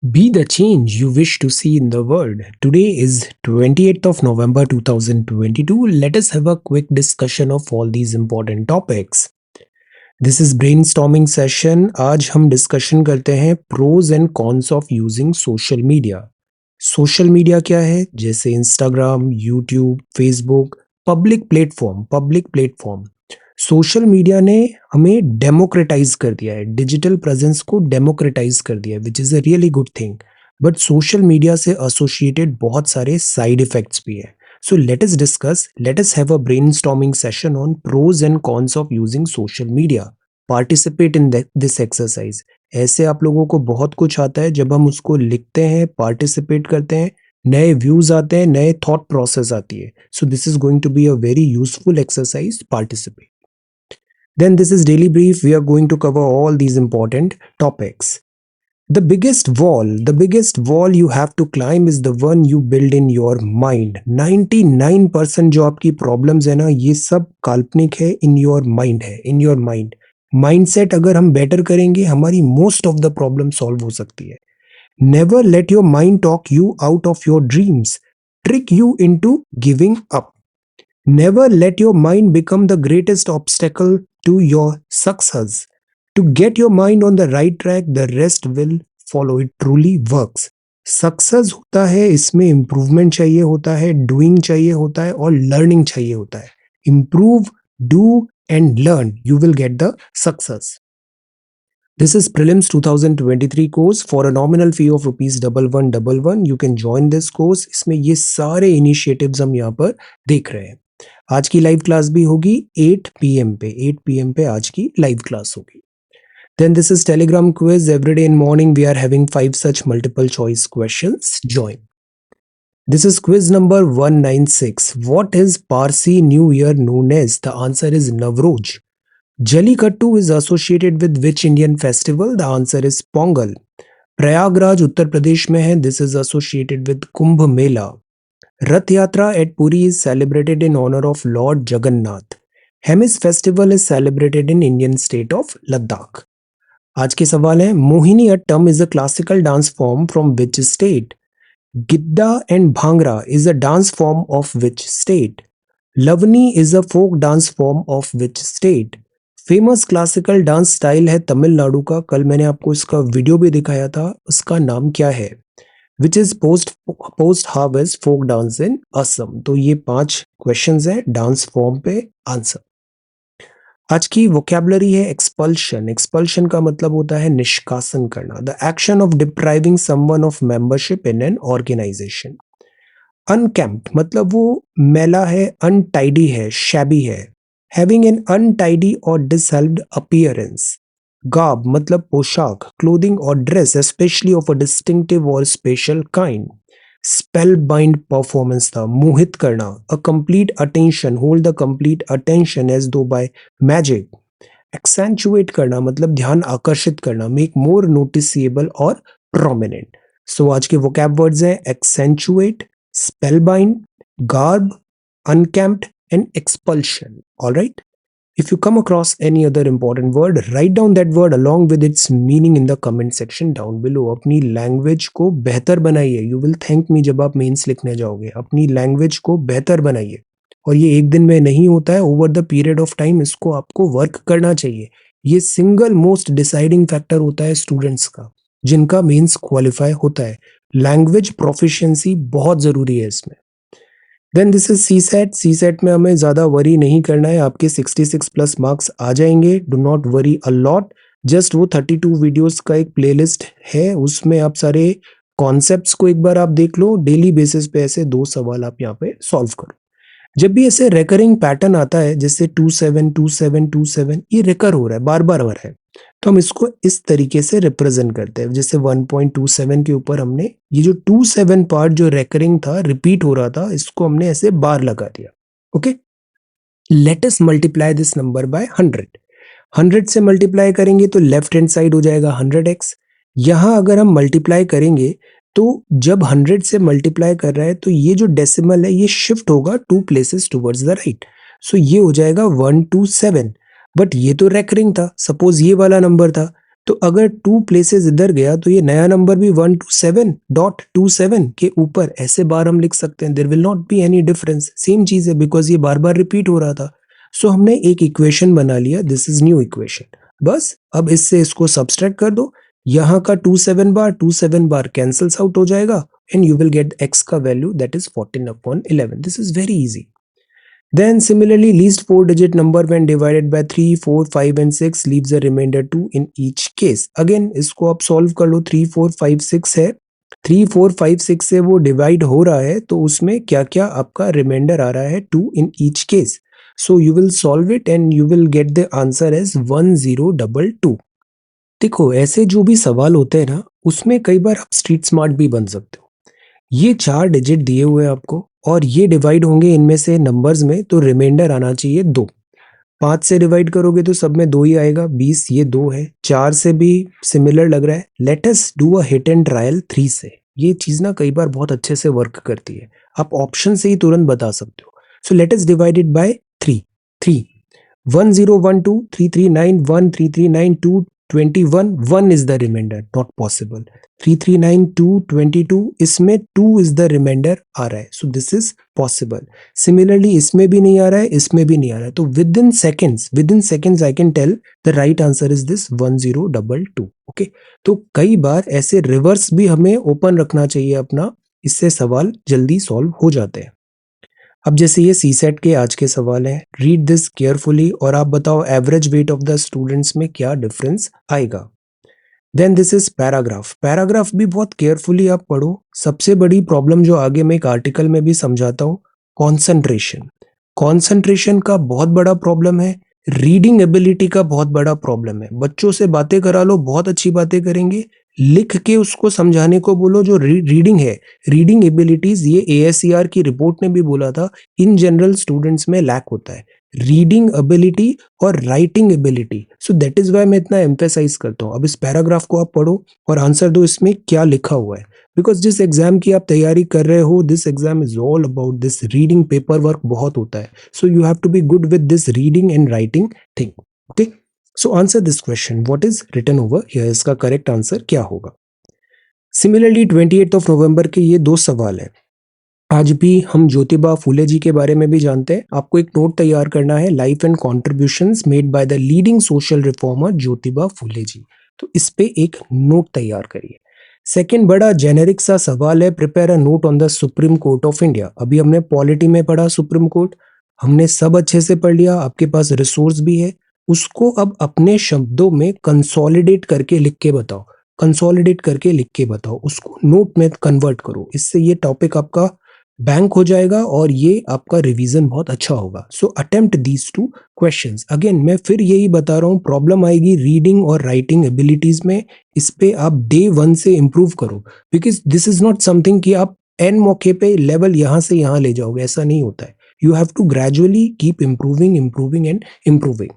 Be the change you wish to see in the world. Today is 28th of November 2022. Let us have a quick discussion of all these important topics. This is brainstorming session. आज हम discussion करते हैं pros and cons of using social media. Social media क्या है? जैसे Instagram, YouTube, Facebook, public platform. Social media ने हमें democratise कर दिया है, डिजिटल प्रेजेंस को डेमोक्रेटाइज कर दिया है, which is a really good thing. But social media से एसोसिएटेड बहुत सारे साइड इफेक्ट्स भी हैं. So let us have a brainstorming session on pros and cons of using social media. Participate in this exercise. ऐसे आप लोगों को बहुत कुछ आता है, जब हम उसको लिखते हैं, पार्टिसिपेट करते हैं, नए व्यूज आते हैं, नए थॉट प्रोसेस आती है. So this is going to be a very useful exercise. Participate. Then this is daily brief. We are going to cover all these important topics. The biggest wall you have to climb is the one you build in your mind. 99% जो आपकी problems है ना, ये सब काल्पनिक है, in your mind है, in your mind. Mindset अगर हम बेटर करेंगे, हमारी most of the problem solve हो सकती है. Never let your mind talk you out of your dreams, trick you into giving up. Never let your mind become the greatest obstacle to your success. To get your mind on the right track, the rest will follow. It truly works. Success होता है, इसमें improvement चाहिए होता है, doing चाहिए होता है और लर्निंग चाहिए होता है. Improve, do and learn, you will get the success. This is Prelims 2023 course for a nominal fee of ₹1111. You can join this course. इसमें ये सारे इनिशिएटिव्स हम यहाँ पर देख रहे हैं. आज की लाइव क्लास भी होगी 8 PM पे. 8 PM पे आज की लाइव क्लास होगी. Then this is Telegram quiz. Every day in morning we are having 5 such multiple choice questions. Join. This is quiz number 196. What is Parsi New Year known as? The answer is Navroz. Jallikattu is associated with which Indian festival? The answer is Pongal. Prayagraj Uttar Pradesh में है. This is associated with Kumbh Mela. रथ यात्रा at Puri is celebrated in honor of Lord Jagannath. Hemis festival is celebrated in Indian state of Ladakh. आज के सवाल है, Mohini Attam is a classical dance form from which state? Gidda and Bhangra is a dance form of which state? Lavani is a folk dance form of which state? Famous classical dance style है तमिलनाडु का. कल मैंने आपको इसका video भी दिखाया था. उसका नाम क्या है? Which is post harvest folk dance in Assam. तो ये 5 क्वेश्चंस हैं डांस फॉर्म पे आंसर. आज की वोकैबुलरी है एक्सपल्शन. एक्सपल्शन का मतलब होता है निष्कासन करना. The action of depriving someone of membership in an organization. Unkempt मतलब वो मैला है, अनटाइडी है, शैबी है. Having an untidy or disheveled appearance. Garb मतलब पोशाक, clothing or dress, especially of a distinctive or special kind. Spellbind performance था, मोहित करना. A complete attention, hold the complete attention as though by magic. Accentuate करना मतलब ध्यान आकर्षित करना, make more noticeable or prominent. So आज के vocab words हैं accentuate, spellbind, garb, unkempt and expulsion. All right. If you come across any other important word, write down that word along with its meaning in the comment section down below. अपनी language को बेहतर बनाइए. You will thank me जब आप mains लिखने जाओगे. अपनी language को बेहतर बनाइए. और ये एक दिन में नहीं होता है, over the period of time इसको आपको वर्क करना चाहिए. ये सिंगल मोस्ट डिसाइडिंग फैक्टर होता है स्टूडेंट्स का, जिनका मेंस क्वालिफाई होता है. लैंग्वेज प्रोफिशिएंसी बहुत जरूरी है इसमें. Then this is CSAT. CSAT में हमें ज़्यादा वरी नहीं करना है. आपके 66 प्लस मार्क्स आ जाएंगे. Do not worry a lot. Just वो 32 वीडियोस का एक प्लेलिस्ट है, उसमें आप सारे कॉन्सेप्ट्स को एक बार आप देख लो. डेली बेसिस पे ऐसे 2 सवाल आप यहाँ पे सॉल्व करो. जब भी ऐसे रेकरिंग पैटर्न आता है, जैसे 27 ये रेकर हो रहा है, बार बार हो रहा है, तो हम इसको इस तरीके से रिप्रेजेंट करते हैं. जैसे 1.27 के ऊपर हमने ये जो 27 पार्ट जो रेकरिंग था, रिपीट हो रहा था, इसको हमने ऐसे बार लगा दिया. Okay. Let us multiply this number by 100. 100 से मल्टीप्लाई करेंगे तो लेफ्ट हैंड साइड हो जाएगा 100x. यहां अगर हम मल्टीप्लाई करेंगे तो जब 100 से मल्टीप्लाई कर रहा है तो ये जो डेसिमल है ये शिफ्ट होगा 2 प्लेसेस टुवर्ड्स द राइट. सो ये हो जाएगा 127. बट ये तो रेकरिंग था. सपोज ये वाला नंबर था, तो अगर 2 प्लेसेस इधर गया तो ये नया नंबर भी 127.27 के ऊपर ऐसे बार हम लिख सकते हैं. There will not be any difference. Same चीज है बिकॉज ये बार बार रिपीट हो रहा था. सो हमने एक इक्वेशन बना लिया. This is new equation. बस अब इससे इसको सब्सट्रैक्ट कर दो. यहाँ का 27 बार कैंसल्स आउट हो जाएगा and you will get x का value that is 14/11. This is very easy. Then similarly least 4 digit number when divided by 3, 4, 5 and 6 leaves a remainder 2 in each case. Again इसको आप solve कर लो. 3, 4, 5, 6 है. 3, 4, 5, 6 से वो divide हो रहा है तो उसमें क्या क्या आपका remainder आ रहा है 2 in each case. So you will solve it and you will get the answer as 1022. देखो ऐसे जो भी सवाल होते हैं ना उसमें कई बार आप स्ट्रीट स्मार्ट भी बन सकते हो. ये 4 डिजिट दिए हुए हैं आपको और ये डिवाइड होंगे इनमें से नंबर्स में तो रिमाइंडर आना चाहिए 2. 5 से डिवाइड करोगे तो सब में 2 ही आएगा. 20 ये 2 है. 4 से भी सिमिलर लग रहा है. Let us do a hit and trial 3 से. ये चीज ना कई बार बहुत अच्छे से वर्क करती है. आप ऑप्शन से ही तुरंत बता सकते हो. So let us divide it by 3. 3 1012 339 1 339 2 21 1 is the remainder. Not possible. 339 2 22 इसमें 2 is the remainder आ रहा है. So this is possible. Similarly इसमें भी नहीं आ रहा है, इसमें भी नहीं आ रहा है. तो within seconds I can tell the right answer is this 1022. Okay. तो कई बार ऐसे रिवर्स भी हमें ओपन रखना चाहिए अपना. इससे सवाल जल्दी सॉल्व हो जाते हैं. अब जैसे ये सीसेट के आज के सवाल हैं. रीड दिस केयरफुली और आप बताओ average weight of the students में क्या डिफरेंस आएगा. Then this is paragraph. Paragraph भी बहुत केयरफुली आप पढ़ो. सबसे बड़ी प्रॉब्लम जो आगे मैं एक आर्टिकल में भी समझाता हूँ, कॉन्सेंट्रेशन. कॉन्सेंट्रेशन का बहुत बड़ा प्रॉब्लम है. रीडिंग एबिलिटी का बहुत बड़ा प्रॉब्लम है. बच्चों से बातें करा लो, बहुत अच्छी बातें करेंगे. लिख के उसको समझाने को बोलो. जो रीडिंग है, रीडिंग एबिलिटीज, ये ASER की रिपोर्ट ने भी बोला था इन जनरल स्टूडेंट्स में लैक होता है. रीडिंग एबिलिटी और writing ability. So that is why मैं इतना एम्फेसाइज करता हूँ. अब इस पैराग्राफ को आप पढ़ो और आंसर दो इसमें क्या लिखा हुआ है. बिकॉज जिस एग्जाम की आप तैयारी कर रहे हो, this exam is all about this. Reading paper work बहुत होता है. So you have to be good with this reading and writing thing. Okay. So answer this question. What is written over here. इसका correct answer क्या होगा. Similarly 28 नवंबर के ये 2 सवाल है. आज भी हम ज्योतिबा फूले जी के बारे में भी जानते हैं. आपको एक नोट तैयार करना है. Life and contributions made by the leading social reformer Jyotiba Phule ji. तो इस पे एक नोट तैयार करिए. सेकंड बड़ा जेनेरिक सा सवाल है. Prepare a note on the supreme court of India. अभी हमने पॉलिटी में पढ़ा सुप्रीम कोर्ट. हमने सब अच्छे से पढ़ लिया. आपके पास रिसोर्स भी है. उसको अब अपने शब्दों में कंसोलिडेट करके लिख के बताओ. कंसोलिडेट करके लिख के बताओ. उसको नोट में कन्वर्ट करो. इससे ये टॉपिक आपका बैंक हो जाएगा और ये आपका रिवीजन बहुत अच्छा होगा. सो अटेम्प्ट दीज 2 क्वेश्चंस. अगेन मैं फिर यही बता रहा हूँ, प्रॉब्लम आएगी रीडिंग और राइटिंग एबिलिटीज में. इस पे आप डे 1 से इंप्रूव करो. Because this is not something कि आप एन मौके पे लेवल यहाँ से यहाँ ले जाओगे. ऐसा नहीं होता है. You have to gradually keep improving and improving.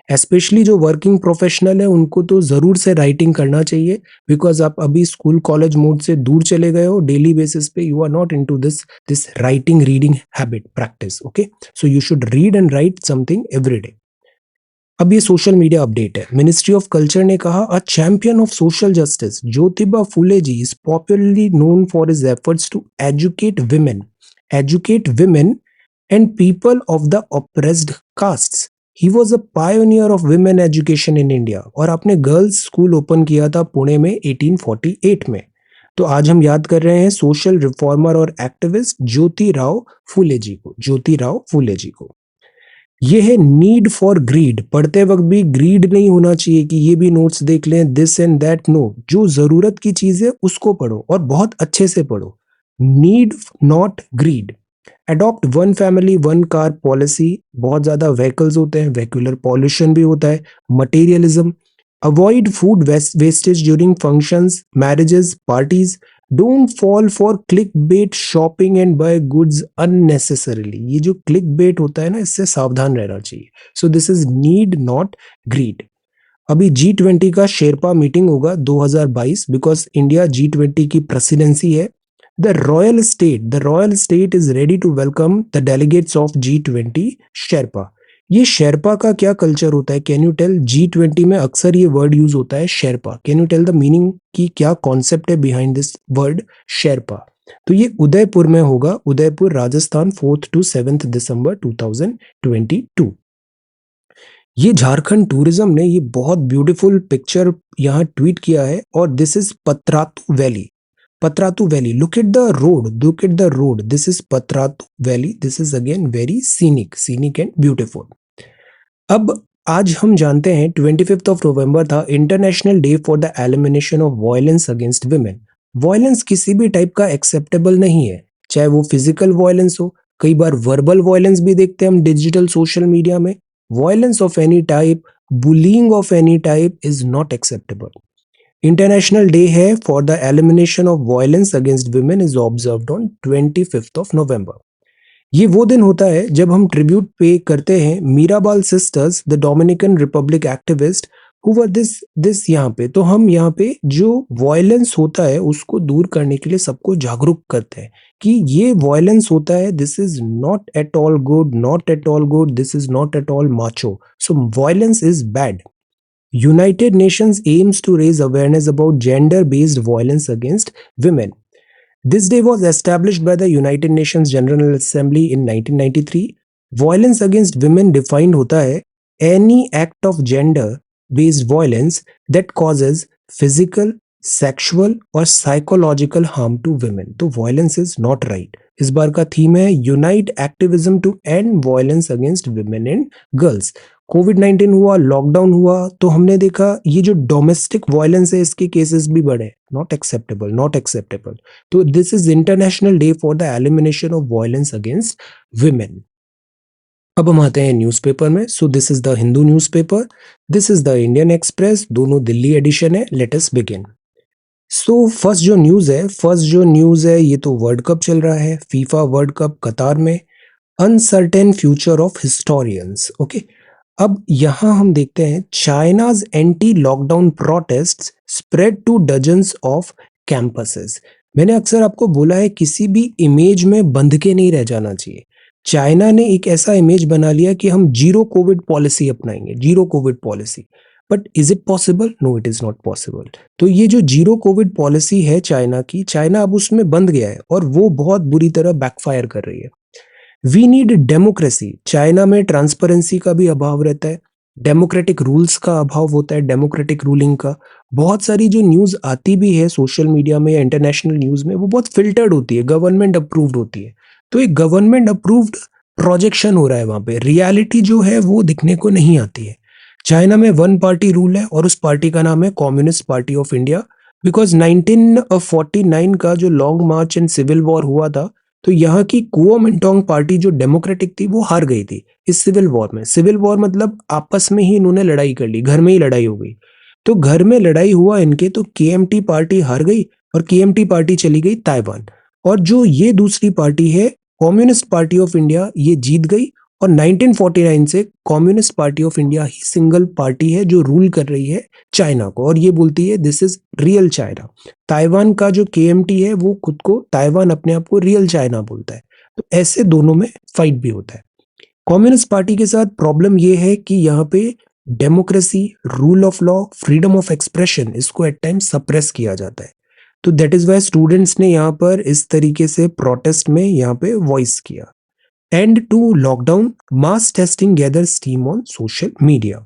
Especially जो वर्किंग प्रोफेशनल है उनको तो जरूर से राइटिंग करना चाहिए. बिकॉज आप अभी स्कूल कॉलेज मोड से दूर चले गए हो. डेली बेसिस पे you are not into this writing reading habit practice. Okay. So you should read and write something every day. अब ये सोशल मीडिया अपडेट है. मिनिस्ट्री ऑफ कल्चर ने कहा, a champion of social justice Jyotiba Phule ji is popularly known for his efforts to educate women and people of the oppressed castes. He was a pioneer of women education in India. और आपने girls school open किया था पुणे में 1848 में. तो आज हम याद कर रहे हैं सोशल रिफॉर्मर और एक्टिविस्ट ज्योतिराव फूले जी को. ये है नीड फॉर ग्रीड. पढ़ते वक्त भी ग्रीड नहीं होना चाहिए कि ये भी नोट्स देख लें दिस एंड दैट. नो, जो जरूरत की चीज है उसको पढ़ो और बहुत अच्छे से पढ़ो. Need not greed. Adopt 1 family 1 car policy. बहुत ज्यादा व्हीकल्स होते हैं, व्हीकुलर पॉल्यूशन भी होता है. Materialism. Avoid food wastage during functions, marriages, parties. Don't fall for click bait shopping and buy goods unnecessarily. ये जो क्लिक बेट होता है ना, इससे सावधान रहना चाहिए. So this is need not greed. अभी G20 का शेरपा मीटिंग होगा 2022. बिकॉज इंडिया G20 की प्रेसिडेंसी है. The royal state is ready to welcome the delegates of G20 Sherpa. ये शेरपा का क्या कल्चर होता है, कैन यू टेल? G20 में अक्सर ये वर्ड यूज होता है Sherpa. Can you tell the meaning की क्या कॉन्सेप्ट है बिहाइंड दिस वर्ड शेरपा? तो ये उदयपुर में होगा, उदयपुर राजस्थान, 4 to 7 दिसंबर 2022। ये झारखंड टूरिज्म ने ये बहुत ब्यूटीफुल पिक्चर यहाँ ट्वीट किया है, और this is Patratu valley. Patratu valley, look at the road, look at the road, this is Patratu valley, this is again very scenic and beautiful. अब आज हम जानते हैं 25 ऑफ नवंबर था international day for the elimination of violence against women. Violence किसी भी type का acceptable नहीं है, चाहे वो फिजिकल वायलेंस हो, कई बार वर्बल वायलेंस भी देखते हैं हम डिजिटल सोशल मीडिया में। Violence of any type, bullying of any type is not acceptable. International day है for the elimination of violence against women is observed on 25 of November. ये वो दिन होता है जब हम ट्रिब्यूट पे करते हैं Mirabal sisters, the Dominican Republic activist who were this यहाँ पे। तो हम यहाँ पे जो वायलेंस होता है उसको दूर करने के लिए सबको जागरूक करते हैं कि ये वायलेंस होता है, this is not at all good, not at all good, this is not at all macho, so violence is bad. United Nations aims to raise awareness about gender-based violence against women. This day was established by the United Nations General Assembly in 1993. Violence against women defined होता है any act of gender-based violence that causes physical, sexual और psychological harm to women. तो violence is not right. इस बार का theme है Unite Activism to End Violence Against Women and Girls. कोविड-19 हुआ, lockdown हुआ, तो हमने देखा ये जो डोमेस्टिक वायलेंस है इसके केसेस भी बढ़े। Not acceptable, not acceptable. तो this is international day for the elimination of violence against women. अब हम आते हैं न्यूज़पेपर में। So this is the Hindu newspaper, this is the Indian Express, दोनों दिल्ली एडिशन है। Let us begin. So first जो news है ये तो वर्ल्ड कप चल रहा है, फीफा वर्ल्ड कप कतार में। Uncertain future of historians, okay. अब यहां हम देखते हैं China's anti lockdown protests spread to dozens of campuses. मैंने अक्सर आपको बोला है किसी भी इमेज में बंध के नहीं रह जाना चाहिए। चाइना ने एक ऐसा इमेज बना लिया कि हम जीरो कोविड पॉलिसी अपनाएंगे, zero covid policy. But is it possible? No, it is not possible. तो ये जो जीरो कोविड पॉलिसी है चाइना की, चाइना अब उसमें बंध गया है और वो बहुत बुरी तरह बैकफायर कर रही है। We need democracy. चाइना में ट्रांसपेरेंसी का भी अभाव रहता है, डेमोक्रेटिक रूल्स का अभाव होता है, डेमोक्रेटिक रूलिंग का। बहुत सारी जो न्यूज़ आती भी है सोशल मीडिया में या इंटरनेशनल न्यूज़ में, वो बहुत फिल्टर्ड होती है, गवर्नमेंट अप्रूव्ड होती है। तो एक गवर्नमेंट अप्रूव्ड प्रोजेक्शन हो रहा है वहाँ पे, रियलिटी जो है वो दिखने को नहीं आती है। चाइना में वन पार्टी रूल है और उस पार्टी का नाम है communist party of India. Because 1949 का जो long march and civil war हुआ था, तो यहाँ की कुओमिंटांग पार्टी जो डेमोक्रेटिक थी वो हार गई थी इस सिविल वॉर में। सिविल वॉर मतलब आपस में ही इन्होंने लड़ाई कर ली, घर में ही लड़ाई हो गई। तो घर में लड़ाई हुआ इनके, तो केएमटी पार्टी हार गई और केएमटी पार्टी चली गई ताइवान। और जो ये दूसरी पार्टी है कम्युनिस्ट पार्टी ऑफ इंडिया, ये जीत गई। और 1949 से communist party of India he single party है जो रूल कर रही है चाइना को, और ये बोलती है this is real China. Taiwan का जो केएमटी है वो खुद को, ताइवान अपने आप को रियल चाइना बोलता है। तो ऐसे दोनों में फाइट भी होता है। कम्युनिस्ट पार्टी के साथ प्रॉब्लम ये है कि यहाँ पे democracy, rule of law, freedom of expression, इसको एट टाइम सप्रेस किया जाता है। तो दैट इज वाई स्टूडेंट्स ने यहाँ पर इस तरीके से प्रोटेस्ट में यहाँ पे वॉइस किया। End to lockdown, mass testing gather steam on social media.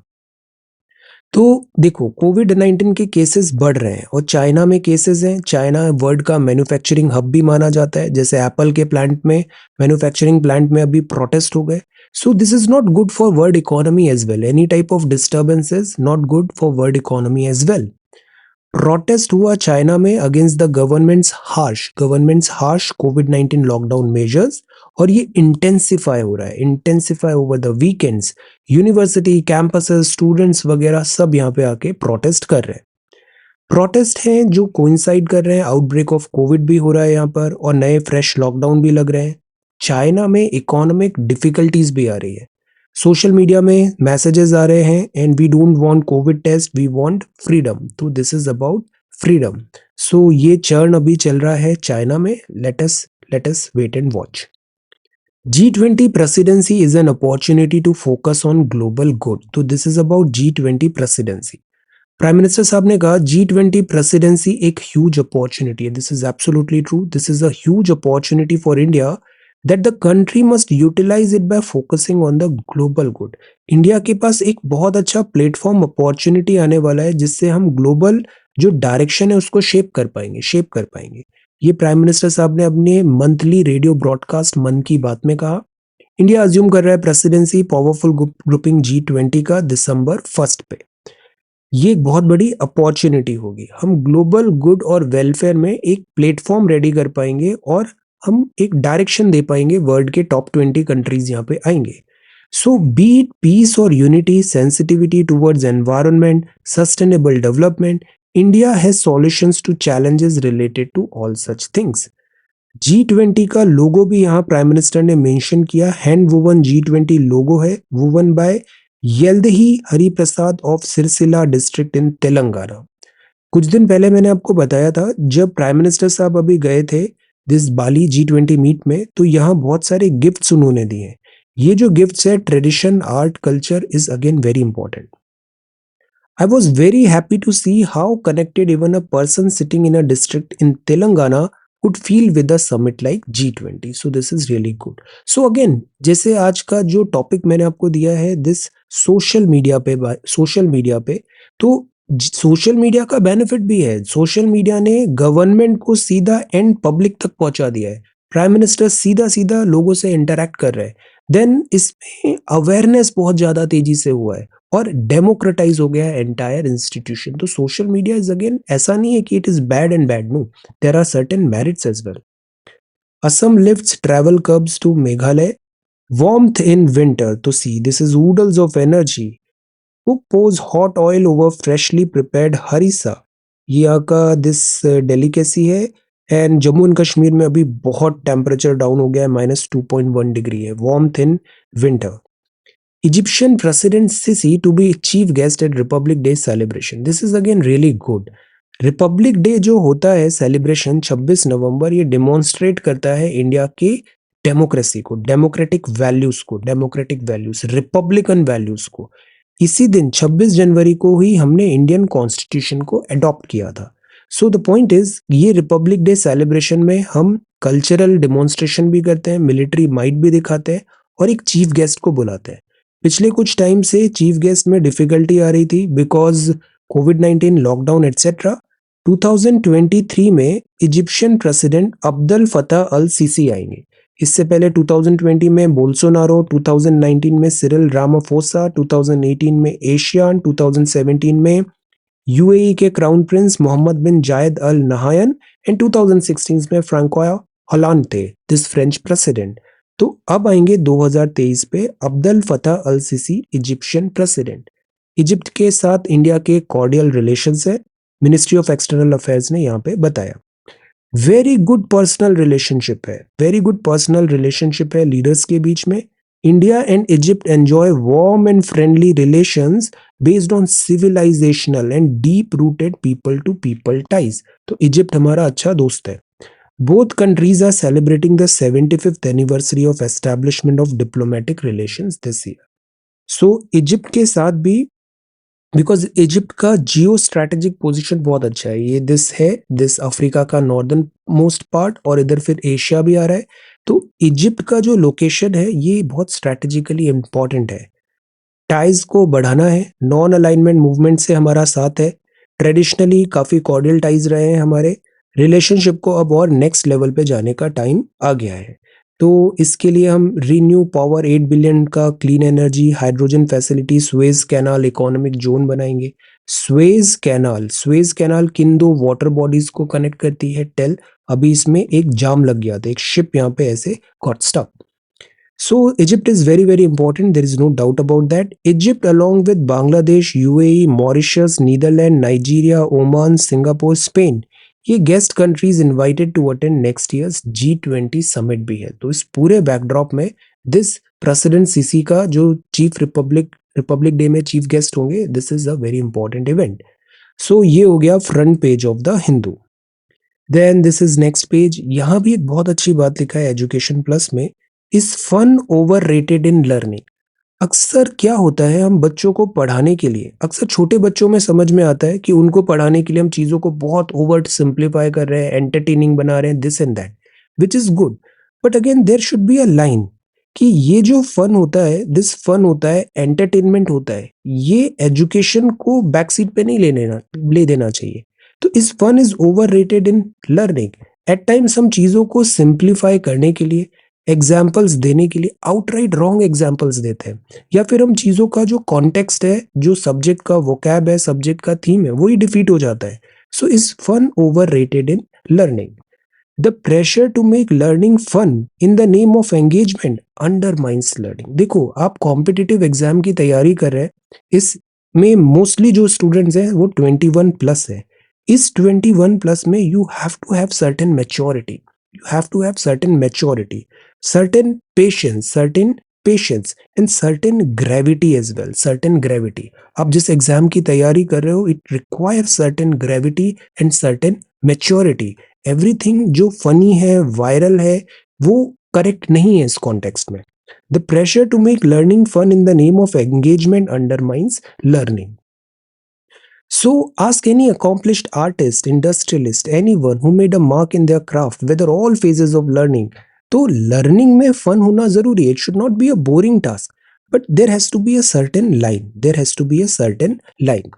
तो देखो कोविड-19 के केसेस बढ़ रहे हैं और चाइना में केसेस हैं। चाइना वर्ल्ड का मैन्युफैक्चरिंग हब भी माना जाता है, जैसे एप्पल के प्लांट में, मैन्युफैक्चरिंग प्लांट में अभी प्रोटेस्ट हो गए। So this is not good for world economy as well. Any type of disturbance is not good for world economy as well. Protest हुआ चाइना में अगेंस्ट द गवर्नमेंट्स हार्श कोविड-19 lockdown measures, और ये intensify हो रहा है, intensify over the weekends. University campuses, students वगैरह सब यहाँ पे आके प्रोटेस्ट कर रहे हैं। प्रोटेस्ट हैं जो कोइंसाइड कर रहे हैं, आउटब्रेक ऑफ कोविड भी हो रहा है यहाँ पर और नए फ्रेश लॉकडाउन भी लग रहे हैं। चाइना में इकोनॉमिक डिफिकल्टीज भी आ रही है। सोशल मीडिया में मैसेजेस आ रहे हैं, and we don't want covid test, we want freedom. तो this is about freedom. So ये चर्न अभी चल रहा है चाइना में। Let us wait and watch. G20 presidency is an opportunity to focus on global good. तो this is about G20 presidency. Prime minister साहब ने कहा G20 प्रेसिडेंसी एक ह्यूज अपॉर्चुनिटी है. This is absolutely true. This is a huge opportunity for India that the country must utilise it by focusing on the global good. India के पास एक बहुत अच्छा प्लेटफॉर्म अपॉर्चुनिटी आने वाला है जिससे हम ग्लोबल जो डायरेक्शन है उसको शेप कर पाएंगे. ये प्राइम मिनिस्टर साहब ने अपने मंथली रेडियो ब्रॉडकास्ट मन की बात में कहा. इंडिया अज्यूम कर रहा है प्रेसिडेंसी पावरफुल ग्रुपिंग G20 का December 1 पे. ये एक बहुत बड़ी अपॉर्चुनिटी होगी. हम ग्लोबल गुड और वेलफेयर में एक प्लेटफॉर्म रेडी कर पाएंगे और हम एक डायरेक्शन दे पाएंगे. वर्ल्ड के टॉप 20 कंट्रीज यहाँ पे आएंगे. सो बी इट पीस और unity, sensitivity towards environment, sustainable development, India has solutions to challenges related to all such things. G20 का लोगो भी यहाँ प्राइम मिनिस्टर ने मेंशन किया. हैंड वुवन G20 लोगो है, woven by Yeldahi Hariprasad of Sircilla district in Telangana. कुछ दिन पहले मैंने आपको बताया था जब प्राइम मिनिस्टर साहब अभी गए थे दिस बाली G20 मीट में, तो यहाँ बहुत सारे गिफ्ट्स उन्होंने दिए. ये जो गिफ्ट्स है, tradition, art, culture is again very important. I was very happy to see how connected even a person sitting in a district in Telangana would feel with a summit like G20. So this is really good. So again, जैसे आज का जो topic मैंने आपको दिया है this social media पे, तो सोशल मीडिया का बेनिफिट भी है. सोशल मीडिया ने गवर्नमेंट को सीधा एंड पब्लिक तक पहुंचा दिया है. प्राइम मिनिस्टर सीधा सीधा लोगों से इंटरेक्ट कर रहे हैं. देन इसमें अवेयरनेस बहुत ज्यादा तेजी से हुआ है और डेमोक्रेटाइज हो गया है एंटायर इंस्टीट्यूशन. तो सोशल मीडिया इज अगेन ऐसा नहीं है कि it is bad and bad. No, there are certain merits as well. Assam lifts travel curbs to Meghalaya. Warmth in winter. तो see this is oodles of energy. Who pours hot oil over freshly prepared harissa. ये यहाँ का this delicacy है. And Jammu and Kashmir में अभी बहुत temperature down हो गया है, -2.1 डिग्री है. Warmth in winter. Egyptian President Sisi to be chief guest at Republic Day celebration. This is again really good. Republic day जो होता है सेलिब्रेशन 26 नवंबर, ये डिमॉन्स्ट्रेट करता है इंडिया की डेमोक्रेसी को, डेमोक्रेटिक वैल्यूज, रिपब्लिकन वैल्यूज को. इसी दिन 26 जनवरी को ही हमने इंडियन कॉन्स्टिट्यूशन को अडॉप्ट किया था. सो द पॉइंट इज, ये रिपब्लिक डे सेलिब्रेशन में हम कल्चरल डिमॉन्स्ट्रेशन भी करते हैं, मिलिट्री माइट भी दिखाते हैं और एक चीफ गेस्ट को बुलाते हैं. पिछले कुछ टाइम से चीफ गेस्ट में डिफिकल्टी आ रही थी बिकॉज कोविड-19 लॉकडाउन एटसेट्रा. 2023 में Egyptian president Abdul Fattah al CC आएंगे. इससे पहले 2020 में बोल्सोनारो, 2019 में सिरिल रामाफोसा, 2018 में एशियान, 2017 में यूएई के क्राउन प्रिंस मोहम्मद बिन जायद अल नहायन एंड 2016 में फ्रांकोया होलांड थे दिस फ्रेंच प्रेसिडेंट. तो अब आएंगे 2023 पे Abdel Fattah al Sisi Egyptian president. Egypt के साथ इंडिया के कॉर्डियल रिलेशंस है, मिनिस्ट्री ऑफ एक्सटर्नल अफेयर्स ने यहाँ पे बताया. वेरी गुड पर्सनल रिलेशनशिप है लीडर्स के बीच में. India and Egypt enjoy warm and friendly relations based on civilisational and deep rooted people to people ties. तो इजिप्ट हमारा अच्छा दोस्त है. Both countries are celebrating the 75th anniversary of establishment of diplomatic relations this year. So Egypt के साथ भी, because Egypt का जियो strategic position बहुत अच्छा है. ये दिस अफ्रीका का नॉर्दर्न मोस्ट पार्ट और इधर फिर एशिया भी आ रहा है. तो इजिप्ट का जो लोकेशन है ये बहुत स्ट्रैटेजिकली इंपॉर्टेंट है. टाइज को बढ़ाना है. नॉन अलाइनमेंट मूवमेंट से हमारा साथ है. ट्रेडिशनली काफी कॉर्डियल टाइज रहे हैं हमारे. रिलेशनशिप को अब और नेक्स्ट लेवल पे जाने का टाइम आ गया है. तो इसके लिए हम रीन्यू पावर 8 बिलियन का clean energy, hydrogen facility, Suez canal economic zone बनाएंगे. स्वेज कैनाल किन दो वाटर बॉडीज को कनेक्ट करती है? टेल. अभी इसमें एक जाम लग गया था, एक शिप यहाँ पे ऐसे got stuck. So Egypt is very very important. There is no doubt about that. Egypt along with Bangladesh, UAE, Mauritius, Netherlands, Nigeria, Oman, Singapore, Spain, ये guest countries invited to attend next years G20 summit भी है. तो इस पूरे backdrop में this president Sisi का जो chief republic day में चीफ गेस्ट होंगे, this is a very important event. So ये हो गया front page of the Hindu. Then this is next page. यहाँ भी एक बहुत अच्छी बात लिखा है एजुकेशन प्लस में is fun overrated in learning? अक्सर क्या होता है, हम बच्चों को पढ़ाने के लिए, अक्सर छोटे बच्चों में समझ में आता है कि उनको पढ़ाने के लिए हम चीज़ों को बहुत ओवर सिंप्लीफाई कर रहे हैं, एंटरटेनिंग बना रहे हैं, this and that, which is good. But again there should be a line कि ये जो फन होता है, दिस फन होता है, एंटरटेनमेंट होता है, ये एजुकेशन को बैक सीट पे नहीं ले देना चाहिए। तो is fun is overrated in learning. At times हम चीज़ों को सिंप्लीफाई करने के लिए, एग्जाम्पल्स देने के लिए आउटराइट रॉन्ग एग्जाम्पल्स देते हैं, या फिर हम चीज़ों का जो कॉन्टेक्स्ट है, जो सब्जेक्ट का वोकैब है, सब्जेक्ट का थीम है, वही डिफीट हो जाता है। So is fun overrated in learning? The pressure to make learning fun in the name of engagement undermines learning. देखो, आप कॉम्पिटिटिव एग्जाम की तैयारी कर रहे हैं, इसमें मोस्टली जो स्टूडेंट्स हैं वो 21+ है। इस 21+ में you have to have certain maturity, you have to have certain maturity, certain patience and certain gravity as well, certain gravity. आप जिस एग्जाम की तैयारी कर रहे हो, it require certain gravity and certain maturity. Everything जो फनी है, viral है, वो करेक्ट नहीं है इस कॉन्टेक्स्ट में। The pressure to make learning fun in the name of engagement undermines learning. So ask any accomplished artist, industrialist, anyone who made a mark in their craft, whether all phases of learning. तो learning में fun होना जरूरी है, it should not be a boring task, but there has to be a certain line, there has to be a certain line.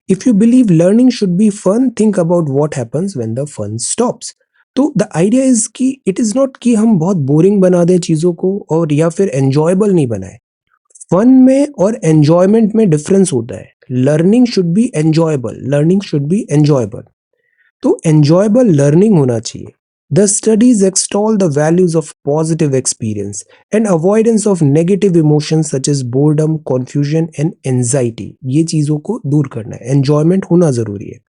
If you believe learning should be fun, think about what happens when the fun stops. तो the idea is कि it is not कि हम बहुत boring बना दें चीजों को, और या फिर एंजॉयबल नहीं बनाए। फन में और एंजॉयमेंट में डिफरेंस होता है। Learning should be enjoyable, learning should be enjoyable. तो एंजॉयबल लर्निंग होना चाहिए। The studies extol the values of positive experience and avoidance of negative emotions such as boredom, confusion and anxiety. ये चीजों को दूर करना है, एंजॉयमेंट होना जरूरी है।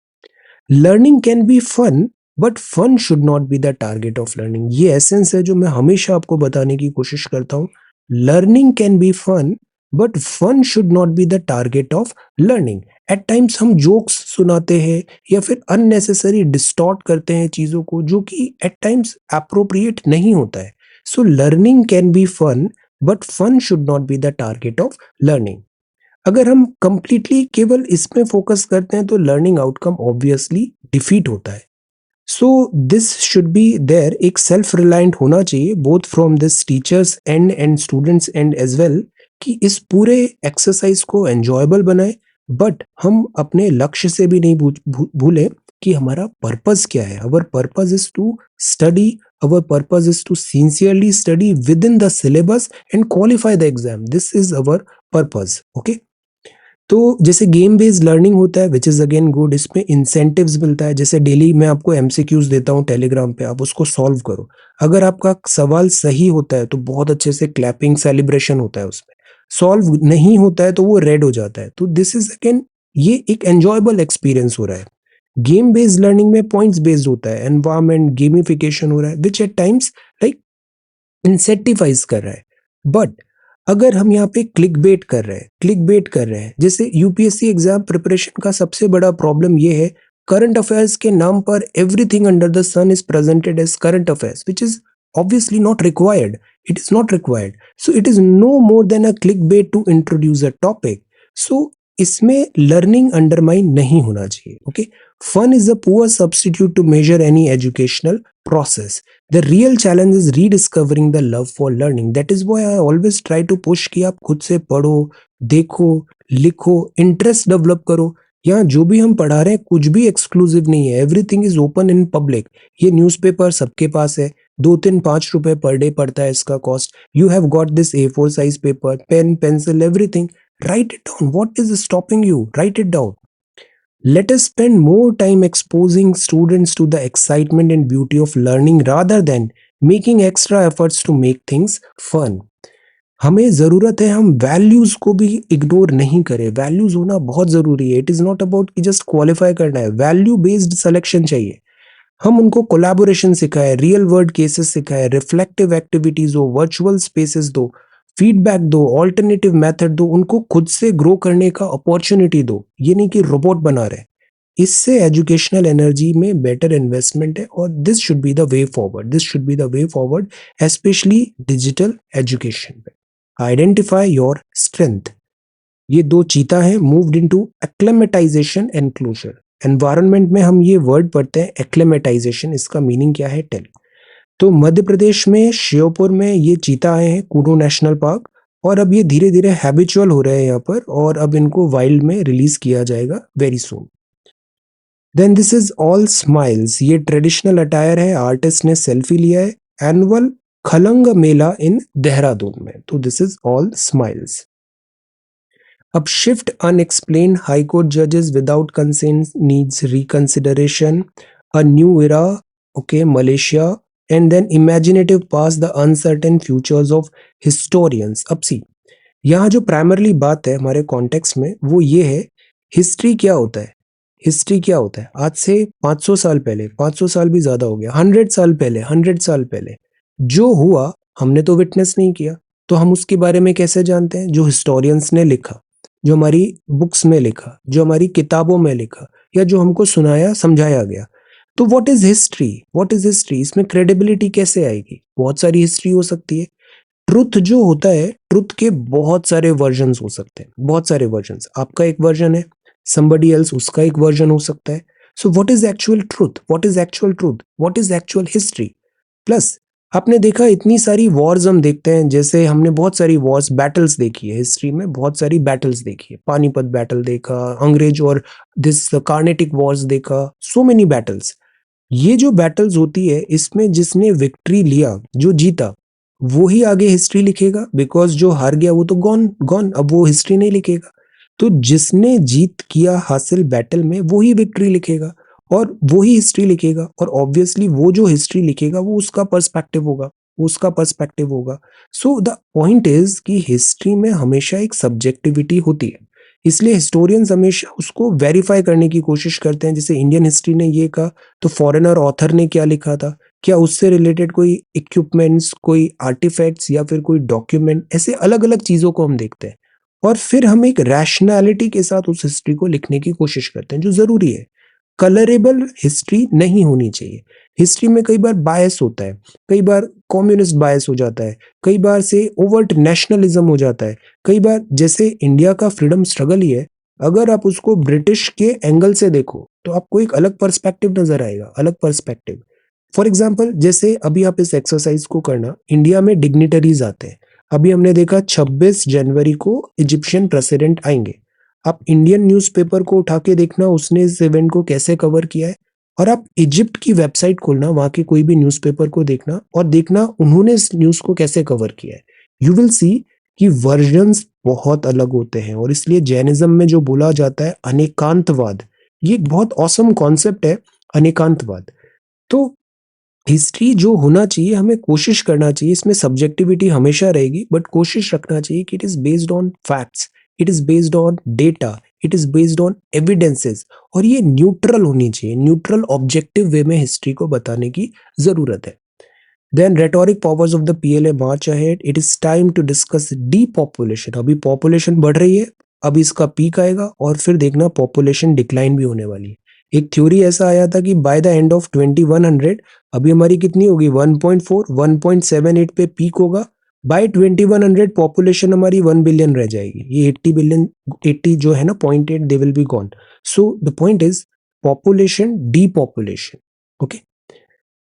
Learning can be fun, but fun should not be the target of learning. ये एसेंस है जो मैं हमेशा आपको बताने की कोशिश करता हूँ। Learning can be fun, but fun should not be the target of learning. At times हम जोक्स सुनाते हैं, या फिर अननेसेसरी डिस्टॉर्ट करते हैं चीजों को, जो कि एट टाइम्स अप्रोप्रिएट नहीं होता है। So learning can be fun, but fun should not be the target of learning. अगर हम कंप्लीटली केवल इसमें फोकस करते हैं, तो लर्निंग आउटकम ऑब्वियसली डिफीट होता है। So this should be there, एक सेल्फ रिलायंट होना चाहिए both from this teachers and students and as well, कि इस पूरे एक्सरसाइज को एंजॉयबल बनाए, बट हम अपने लक्ष्य से भी नहीं भूलें कि हमारा पर्पस क्या है। Our purpose is to study, our purpose is to sincerely study within the syllabus and qualify the exam, this is our purpose. Okay, तो जैसे गेम बेस्ड लर्निंग होता है, विच इज अगेन गुड, इसमें incentives मिलता है। जैसे daily मैं आपको एमसीक्यूज देता हूँ टेलीग्राम पे, आप उसको सॉल्व करो। अगर आपका सवाल सही होता है तो बहुत अच्छे से क्लैपिंग सेलिब्रेशन होता है उसमें। सॉल्व नहीं होता है तो वो रेड हो जाता है। तो दिस इज अगेन, ये एक एंजॉयबल एक्सपीरियंस हो रहा है। गेम बेस्ड लर्निंग में पॉइंट्स बेस्ड होता है, एनवायरमेंट गेमिफिकेशन हो रहा है, विच एट टाइम्स लाइक इंसेंटिवाइज कर रहा है। बट अगर हम यहाँ पे क्लिक बेट कर रहे हैं, जैसे यूपीएससी एग्जाम प्रिपरेशन का सबसे बड़ा प्रॉब्लम ये है, करंट अफेयर्स के नाम पर everything under the sun is presented as current affairs, which is obviously not required. It is not required. So it is no more than a clickbait to introduce a topic. So इसमें learning undermine नहीं होना चाहिए। Okay, fun is a poor substitute to measure any educational process. The real challenge is rediscovering the love for learning. That is why I always try to push कि आप खुद से पढ़ो, देखो, लिखो, इंटरेस्ट डेवलप करो। यहाँ जो भी हम पढ़ा रहे हैं कुछ भी एक्सक्लूसिव नहीं है, everything is open in public. ये न्यूज़पेपर सबके पास है, 2, 3, 5 रुपए पर डे पड़ता है इसका cost. You have got this A4 size paper, pen, pencil, everything. Write it down, what is stopping you, write it down. Let us spend more time exposing students to the excitement and beauty of learning rather than making extra efforts to make things fun. हमें ज़रूरत है हम values को भी ignore नहीं करें। Values होना बहुत ज़रूरी है। इट इज़ नॉट अबाउट कि जस्ट क्वालिफाई करना है, वैल्यू बेस्ड सिलेक्शन चाहिए। हम उनको कोलैबोरेशन सिखाएं, रियल वर्ल्ड केसेस सिखाएं, रिफ्लेक्टिव एक्टिविटीज हो, वर्चुअल स्पेसेस दो, फीडबैक दो, ऑल्टरनेटिव मेथड दो, उनको खुद से ग्रो करने का अपॉर्चुनिटी दो। ये नहीं कि रोबोट बना रहे। इससे एजुकेशनल एनर्जी में बेटर इन्वेस्टमेंट है और this should be the way forward, this should be the way forward, specially digital education पे। Identify your strength. ये दो चीता हैं, moved into acclimatization and closure. Environment में हम ये वर्ड पढ़ते हैं एक्लेमेटाइजेशन, इसका मीनिंग क्या है टेल। तो मध्य प्रदेश में श्योपुर में ये चीता आए हैं कूनो नेशनल पार्क, और अब ये धीरे धीरे हैबिचुअल हो रहे हैं यहाँ पर, और अब इनको वाइल्ड में रिलीज किया जाएगा very soon. Then this is all smiles. ये ट्रेडिशनल अटायर है, आर्टिस्ट ने सेल्फी लिया है एनुअल खलंग मेला इन देहरादून में। तो दिस इज ऑल स्माइल्स। अब शिफ्ट अनएक्सप्लेन्ड हाई कोर्ट जजेस without consent needs reconsideration, a new era, okay, Malaysia, and then imaginative pass the uncertain futures of historians. अब see, यहाँ जो प्राइमरली बात है हमारे कॉन्टेक्स्ट में वो ये है, हिस्ट्री क्या होता है। हिस्ट्री क्या होता है, आज से 500 साल पहले, 500 साल भी ज्यादा हो गया, 100 साल पहले, 100 साल पहले जो हुआ हमने तो विटनेस नहीं किया, तो हम उसके बारे में कैसे जानते हैं। जो हिस्टोरियंस ने लिखा, जो हमारी बुक्स में लिखा, जो हमारी किताबों में लिखा, या जो हमको सुनाया समझाया गया। तो what is history, what is history, इसमें क्रेडिबिलिटी कैसे आएगी। बहुत सारी हिस्ट्री हो सकती है। ट्रुथ जो होता है, ट्रुथ के बहुत सारे वर्जन्स हो सकते हैं, बहुत सारे वर्जन्स। आपका एक वर्जन है, somebody else उसका एक वर्जन हो सकता है। So what is actual truth, what is actual truth, what is actual history. Plus आपने देखा इतनी सारी वॉर्स हम देखते हैं, जैसे हमने बहुत सारी वॉर्स बैटल्स देखी है हिस्ट्री में, बहुत सारी बैटल्स देखी है। पानीपत बैटल देखा, अंग्रेज और दिस कार्नेटिक वॉर्स देखा, सो मेनी बैटल्स। ये जो बैटल्स होती है इसमें जिसने विक्ट्री लिया, जो जीता, वो ही आगे हिस्ट्री लिखेगा, बिकॉज जो हार गया वो तो गॉन गॉन, अब वो हिस्ट्री नहीं लिखेगा। तो जिसने जीत किया हासिल बैटल में वो ही विक्ट्री लिखेगा और वो ही हिस्ट्री लिखेगा, और ऑब्वियसली वो जो हिस्ट्री लिखेगा वो उसका पर्सपेक्टिव होगा, उसका पर्सपेक्टिव होगा। सो द पॉइंट इज कि हिस्ट्री में हमेशा एक सब्जेक्टिविटी होती है, इसलिए हिस्टोरियंस हमेशा उसको वेरीफाई करने की कोशिश करते हैं। जैसे इंडियन हिस्ट्री ने ये कहा, तो फॉरेनर ऑथर ने क्या लिखा था, क्या उससे रिलेटेड कोई इक्विपमेंट्स, कोई आर्टिफैक्ट्स या फिर कोई डॉक्यूमेंट, ऐसे अलग अलग चीजों को हम देखते हैं और फिर हम एक रैशनैलिटी के साथ उस हिस्ट्री को लिखने की कोशिश करते हैं, जो जरूरी है। कलरेबल हिस्ट्री नहीं होनी चाहिए। हिस्ट्री में कई बार बायस होता है, कई बार कम्युनिस्ट बायस हो जाता है, कई बार से ओवर्ट नेशनलिज्म हो जाता है, कई बार जैसे इंडिया का फ्रीडम स्ट्रगल ही है, अगर आप उसको ब्रिटिश के एंगल से देखो तो आपको एक अलग पर्सपेक्टिव नजर आएगा, अलग पर्सपेक्टिव। फॉर एग्जाम्पल, जैसे अभी आप इस एक्सरसाइज को करना, इंडिया में डिग्निटरीज आते हैं। अभी हमने देखा 26 जनवरी को इजिप्शियन प्रेसिडेंट आएंगे। आप इंडियन न्यूज़पेपर को उठा के देखना उसने इस इवेंट को कैसे कवर किया है, और आप इजिप्ट की वेबसाइट खोलना, वहां के कोई भी न्यूज़पेपर को देखना और देखना उन्होंने इस न्यूज़ को कैसे कवर किया है। यू विल सी कि वर्जन्स बहुत अलग होते हैं, और इसलिए जैनिज्म में जो बोला जाता है अनेकांतवाद, ये एक बहुत ऑसम कॉन्सेप्ट है, अनेकांतवाद। तो हिस्ट्री जो होना चाहिए, हमें कोशिश करना चाहिए, इसमें सब्जेक्टिविटी हमेशा रहेगी, बट कोशिश रखना चाहिए कि it is based on facts, it is based on data, it is based on evidences, और ये न्यूट्रल होनी चाहिए, न्यूट्रल ऑब्जेक्टिव वे में हिस्ट्री को बताने की जरूरत है। Then rhetoric powers of the PLA march ahead, it is time to discuss depopulation. अभी पॉपुलेशन बढ़ रही है, अब इसका पीक आएगा और फिर देखना पॉपुलेशन डिक्लाइन भी होने वाली है। एक थ्योरी ऐसा आया था कि बाय द एंड ऑफ 2100, अभी हमारी कितनी होगी 1.4, 1.78 पे पीक होगा, बाय 2100 पॉपुलेशन हमारी 1 बिलियन रह जाएगी। ये 80 बिलियन, 80 जो है ना 0.8, they will be gone. So the point is population depopulation, okay.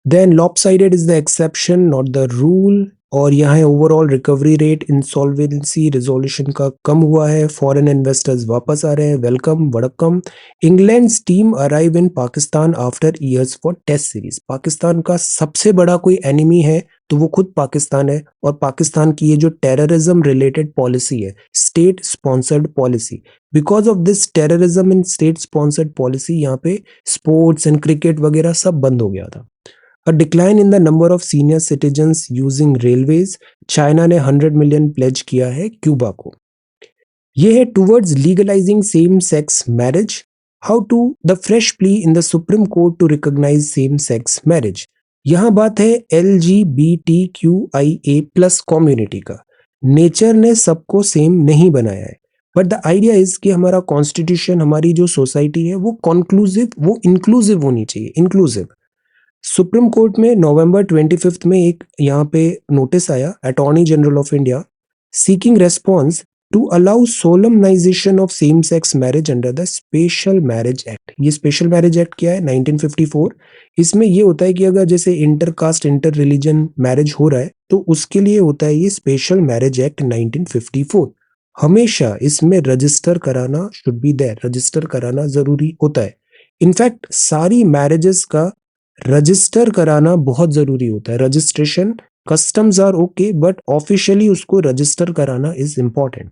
Then lopsided is the exception not the rule, और यहाँ है overall recovery rate, insolvency resolution का कम हुआ है, फॉरेन इन्वेस्टर्स वापस आ रहे हैं, वेलकम वड़कम। England's team arrive in Pakistan after years for test series. Pakistan का सबसे बड़ा कोई एनिमी है तो वो खुद पाकिस्तान है, और पाकिस्तान की ये जो टेररिज्म रिलेटेड पॉलिसी है, state sponsored policy, because of this terrorism in state sponsored policy, यहाँ पे स्पोर्ट्स एंड क्रिकेट वगैरह सब बंद हो गया था। A decline in the number of senior citizens using railways, China ने 100 मिलियन प्लेज किया है क्यूबा को। ये है towards legalising same sex marriage, how to the fresh plea in the supreme court to recognise same sex marriage. यहाँ बात है LGBTQIA+ community का। नेचर ने सबको सेम नहीं बनाया है, बट द आइडिया इज कि हमारा कॉन्स्टिट्यूशन, हमारी जो सोसाइटी है वो कॉन्क्लूसिव, वो इंक्लूसिव होनी चाहिए, इंक्लूसिव। सुप्रीम कोर्ट में नवंबर 25 में एक यहाँ पे नोटिस आया, attorney general of India seeking response to allow solemnization of same sex marriage under the special marriage act. ये स्पेशल मैरिज एक्ट क्या है? 1954। इसमें ये होता है कि अगर जैसे inter caste, inter religion marriage हो रहा है तो उसके लिए होता है ये स्पेशल मैरिज एक्ट 1954। हमेशा इसमें रजिस्टर कराना शुड बी देयर, रजिस्टर कराना जरूरी होता है। इनफैक्ट सारी मैरिजेस का रजिस्टर कराना बहुत जरूरी होता है। Registration, customs are okay but officially उसको रजिस्टर कराना इज इंपॉर्टेंट।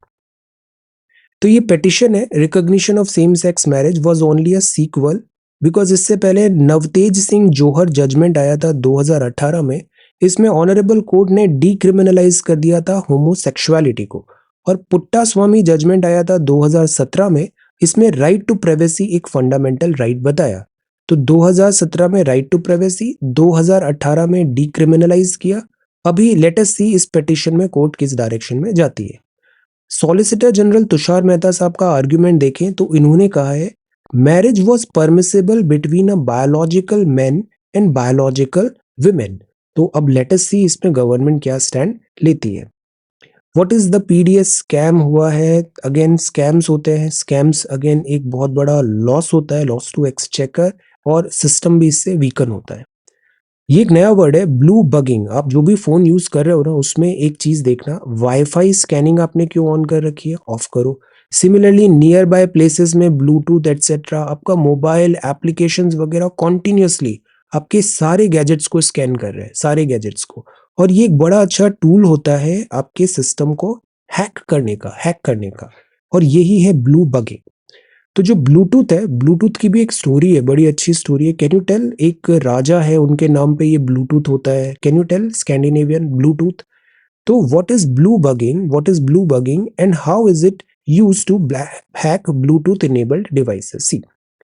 तो ये पेटिशन है, recognition of same sex marriage was only a sequel, because इससे पहले नवतेज सिंह जोहर जजमेंट आया था 2018 में। इसमें ऑनरेबल कोर्ट ने डीक्रिमिनलाइज कर दिया था होमोसेक्सुअलिटी को। और पुट्टा स्वामी जजमेंट आया था 2017 में। इसमें राइट टू प्राइवेसी एक फंडामेंटल राइट बताया। तो 2017 में राइट टू प्राइवेसी, 2018 में डीक्रिमिनलाइज किया। अभी लेट अस सी इस पिटीशन में कोर्ट किस डायरेक्शन में जाती है। सॉलिसिटर जनरल तुषार मेहता साहब का आर्ग्यूमेंट देखें तो इन्होंने कहा है marriage was permissible between a biological man and biological women. तो अब लेट अस सी इसमें गवर्नमेंट क्या स्टैंड लेती है। What is the PDS scam हुआ है? अगेन स्कैम्स होते हैं, स्कैम्स अगेन एक बहुत बड़ा लॉस होता है, लॉस टू एक्सचेकर, और सिस्टम भी इससे वीकन होता है। ये एक नया वर्ड है ब्लू बगिंग। आप जो भी फोन यूज कर रहे हो ना उसमें एक चीज देखना, वाईफाई स्कैनिंग आपने क्यों ऑन कर रखी है? ऑफ करो। सिमिलरली नियर बाय प्लेसेस में ब्लूटूथ एटसेट्रा, आपका मोबाइल एप्लीकेशंस वगैरह कॉन्टिन्यूसली आपके सारे गैजेट्स को स्कैन कर रहे हैं, सारे गैजेट्स को। और ये एक बड़ा अच्छा टूल होता है आपके सिस्टम को हैक करने का। और यही है ब्लू बगिंग। तो जो ब्लूटूथ है, ब्लूटूथ की भी एक स्टोरी है, बड़ी अच्छी स्टोरी है। कैन यू टेल, एक राजा है उनके नाम पे ये ब्लूटूथ होता है। Can you tell Scandinavian bluetooth? तो what is blue bugging and how is it use to hack bluetooth enabled devices? See,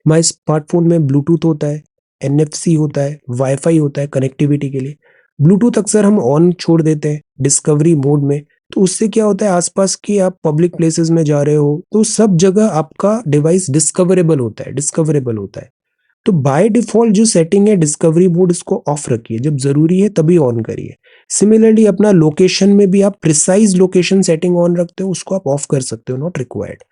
हमारे स्मार्टफोन में ब्लूटूथ होता है, एनएफसी होता है, वाईफाई होता है कनेक्टिविटी के लिए। ब्लूटूथ अक्सर हम ऑन छोड़ देते हैं डिस्कवरी मोड में। तो उससे क्या होता है, आसपास की आप पब्लिक प्लेसेस में जा रहे हो तो सब जगह आपका डिवाइस डिस्कवरेबल होता है, डिस्कवरेबल होता है। तो बाय डिफॉल्ट जो सेटिंग है डिस्कवरी मोड, इसको ऑफ रखिए, जब जरूरी है तभी ऑन करिए। सिमिलरली अपना लोकेशन में भी आप प्रिसाइज लोकेशन सेटिंग ऑन रखते हो, उसको आप ऑफ कर सकते हो, नॉट रिक्वायर्ड।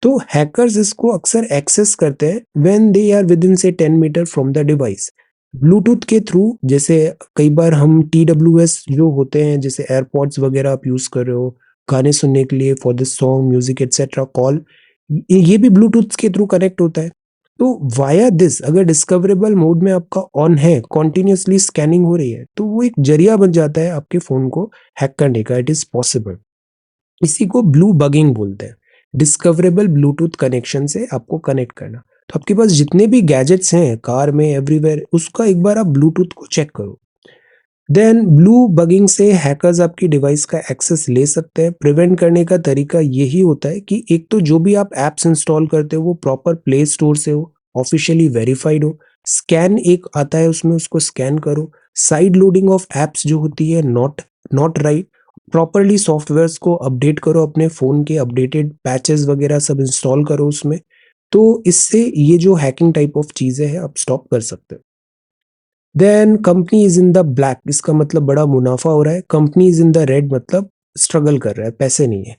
तो हैकर्स इसको अक्सर एक्सेस करते हैं when they are within से 10 metre from the device, Bluetooth के थ्रू। जैसे कई बार हम TWS जो होते हैं, जैसे एयरपॉड्स वगैरह आप यूज कर रहे हो गाने सुनने के लिए, for this song music etcetera call, ये भी ब्लूटूथ के थ्रू कनेक्ट होता है। तो वाया दिस, अगर डिस्कवरेबल मोड में आपका ऑन है, कॉन्टिन्यूसली स्कैनिंग हो रही है, तो वो एक जरिया बन जाता है आपके फोन को हैक करने का। It is possible. इसी को ब्लू बगिंग बोलते हैं, डिस्कवरेबल ब्लूटूथ कनेक्शन से आपको कनेक्ट करना। तो आपके पास जितने भी गैजेट्स हैं कार में, एवरीवेयर, उसका एक बार आप ब्लूटूथ को चेक करो। देन ब्लू बगिंग से हैकर्स आपकी डिवाइस का एक्सेस ले सकते हैं। प्रिवेंट करने का तरीका यही होता है कि एक तो जो भी आप एप्स इंस्टॉल करते हो वो प्रॉपर प्ले स्टोर से हो, ऑफिशियली वेरीफाइड हो। स्कैन एक आता है उसमें, उसको स्कैन करो। साइड लोडिंग ऑफ एप्स जो होती है, not not right. Properly softwares को अपडेट करो, अपने फोन के अपडेटेड पैचेस वगैरह सब इंस्टॉल करो उसमें। तो इससे ये जो हैकिंग टाइप ऑफ चीजें हैं आप स्टॉप कर सकते हो। Then company is in the black, इसका मतलब बड़ा मुनाफा हो रहा है। Company is in the red मतलब स्ट्रगल कर रहा है, पैसे नहीं है।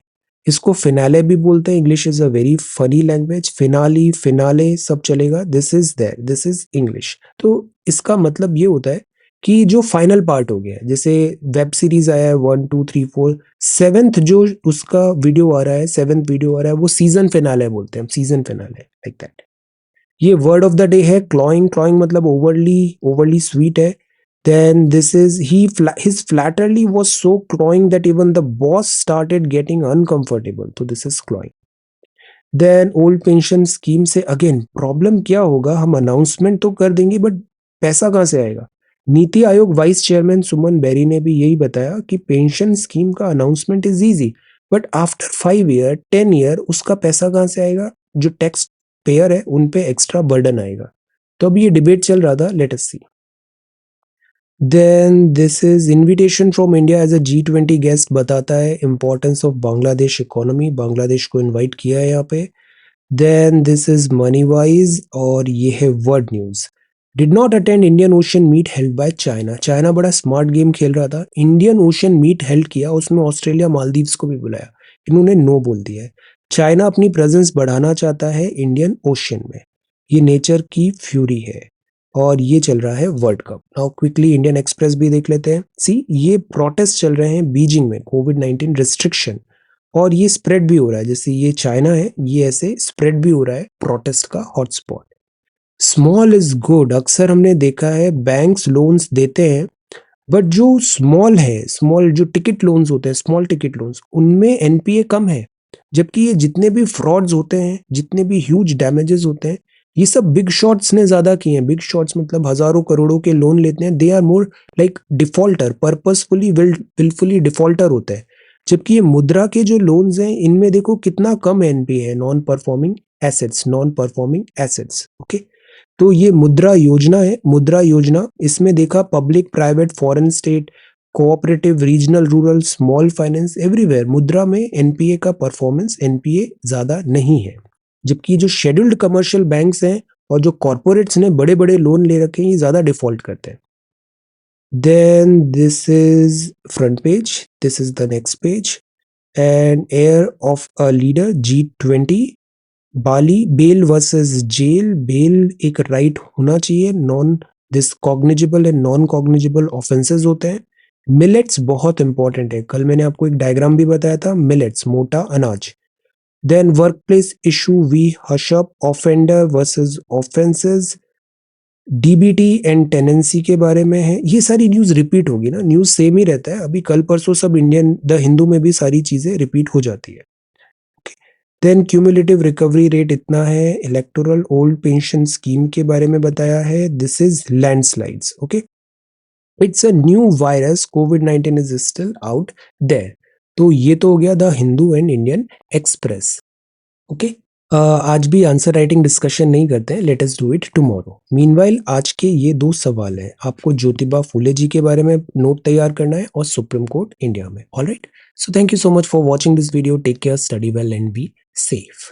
इसको फिनाले भी बोलते हैं। English is a very funny language. Finale, finale सब चलेगा। This is there, this is English. तो इसका मतलब ये होता है कि जो फाइनल पार्ट हो गया है, जैसे वेब सीरीज आया है 1 2 3 4, सेवेंथ जो उसका वीडियो आ रहा है, सेवेंथ वीडियो आ रहा है, वो सीजन फिनाले बोलते हैं हम, सीजन फिनाले लाइक दैट। ये वर्ड ऑफ द डे है क्लॉइंग। क्लॉइंग मतलब ओवरली, ओवरली स्वीट है। Then this is he his flattery was so cloying that even the boss started getting uncomfortable. तो this is cloying. Then old pension scheme से again problem क्या होगा, हम announcement तो कर देंगे बट पैसा कहाँ से आएगा? नीति आयोग वाइस चेयरमैन सुमन बेरी ने भी यही बताया कि पेंशन स्कीम का announcement is easy, but after 5 year 10 year उसका पैसा कहाँ से आएगा? जो टैक्स पेयर है उन पे एक्स्ट्रा बर्डन आएगा। तो अभी ये डिबेट चल रहा था, let us see. Then this is invitation from India as a G20 guest, बताता है importance of Bangladesh economy, Bangladesh को इनवाइट किया है यहाँ पे। Then this is money wise और ये है world news. Did not attend Indian ocean meet held by China, China बड़ा स्मार्ट गेम खेल रहा था, इंडियन ओशन मीट हेल्ड किया, उसमें ऑस्ट्रेलिया मालदीव्स को भी बुलाया, इन्होंने नो बोल दिया है। चाइना अपनी प्रेजेंस बढ़ाना चाहता है इंडियन ओशन में, ये नेचर की फ्यूरी है। और ये चल रहा है world cup. Now quickly Indian express भी देख लेते हैं। सी, ये प्रोटेस्ट चल रहे हैं बीजिंग में, कोविड-19 रिस्ट्रिक्शन, और ये स्प्रेड भी हो रहा है, जैसे ये चाइना है, ये ऐसे स्प्रेड भी हो रहा है, प्रोटेस्ट का हॉटस्पॉट। स्मॉल इज गुड, अक्सर हमने देखा है बैंक्स लोन्स देते हैं, बट जो स्मॉल है, स्मॉल जो टिकट लोन्स होते हैं, स्मॉल टिकट लोन्स, उनमें एनपीए कम है। जबकि ये जितने भी फ्रॉड्स होते हैं, जितने भी ह्यूज डैमेजेस होते हैं, ये सब बिग शॉट्स ने ज्यादा किए हैं। बिग शॉट्स मतलब हजारों करोड़ों के लोन लेते हैं, they are more like defaulter, purposefully wilfully defaulter होते हैं। जबकि ये मुद्रा के जो लोन्स हैं, इनमें देखो कितना कम एनपीए है, non performing assets, non performing assets. Okay, तो ये मुद्रा योजना है, मुद्रा योजना, इसमें देखा public, private, foreign, state, cooperative, regional, rural, small finance, everywhere मुद्रा में एनपीए का परफॉर्मेंस, एनपीए ज्यादा नहीं है। जबकि जो शेड्यूल्ड कमर्शियल बैंक्स हैं और जो कॉर्पोरेट्स ने बड़े बड़े लोन ले रखे हैं, ये ज्यादा डिफॉल्ट करते हैं। Then this is front page, this is the next page, and air of a leader G20, Bali, bail versus jail, bail एक राइट होना चाहिए, non this cognizable and non cognizable offences होते हैं। मिलेट्स बहुत important है, कल मैंने आपको एक डायग्राम भी बताया था, मिलेट्स मोटा अनाज। Then workplace issue, we hush up, offender versus offences, DBT and tenancy के बारे में है। ये सारी न्यूज रिपीट होगी ना, न्यूज सेम ही रहता है, अभी कल परसों सब इंडियन द हिंदू में भी सारी चीजें रिपीट हो जाती है। देन क्यूमुलेटिव रिकवरी रेट इतना है, इलेक्टोरल ओल्ड पेंशन स्कीम के बारे में बताया है, this is landslides. Okay, it's a new virus, कोविड-19 इज स्टिल आउट देयर। तो ये तो हो गया the Hindu and Indian Express. Okay, आज भी आंसर राइटिंग डिस्कशन नहीं करते हैं, let us do it tomorrow. Meanwhile आज के ये दो सवाल हैं, आपको ज्योतिबा फूले जी के बारे में नोट तैयार करना है और सुप्रीम कोर्ट इंडिया में। Alright, so thank you so much for watching this video, take care, study well and be safe.